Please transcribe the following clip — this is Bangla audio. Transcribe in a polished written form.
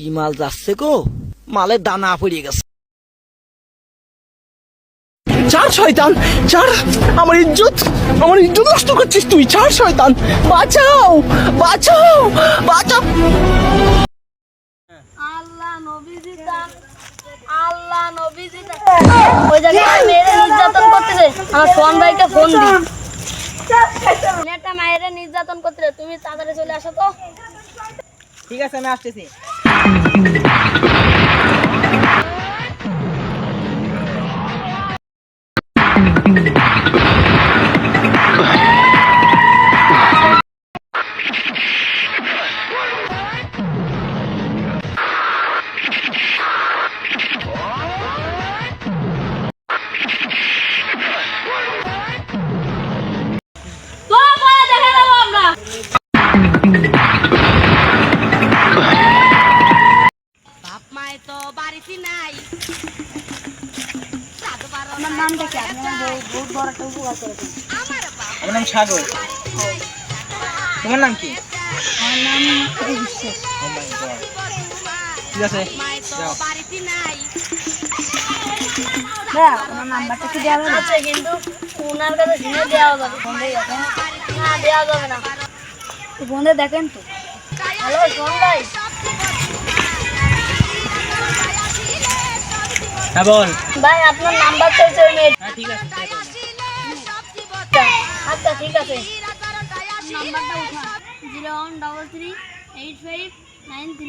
কি মাল যাচ্ছে গো, মালের দানা পড়িয়ে গেছে। চার শয়তান, চার আমার ইজ্জত নষ্ট করছিস তুই। চার শয়তান, বাঁচাও বাঁচাও বাঁচাও। আল্লাহ নবীজি দান, আল্লাহ নবীজি দান। ওই জায়গায় মেয়েরা নির্যাতন করতেছে, আমার সোহান ভাইকে ফোন দি। একটা মায়েরা নির্যাতন করতেছে, তুমি তাড়াতাড়ি চলে আসো তো। ঠিক আছে, আমি আসতেছি। বাপ মায় তো বাড়িতে নাই। আমার নামটা কি? আপনি আমার বহুত বড় একটা উপকার করেছেন। আমার নাম সাগর। তোমার নাম কি? আমার নাম বিশ্বাস। Oh my God. ঠিক আছে, যাও। আমার নাম্বারটা কি দেওয়া যাবে? আচ্ছা, কিন্তু ওনার কাছে শুনে দেওয়া যাবে। ফোনে দেখেন না, দেওয়া যাবে না। ফোনে দেখেন তো। হ্যালো সোহন ভাই। হ্যাঁ বল। ভাই আপনার নাম্বার চাইছে ওই মেয়ে। হ্যাঁ ঠিক আছে, দেখো। আচ্ছা ঠিক আছে, নাম্বারটা উঠান। 0133859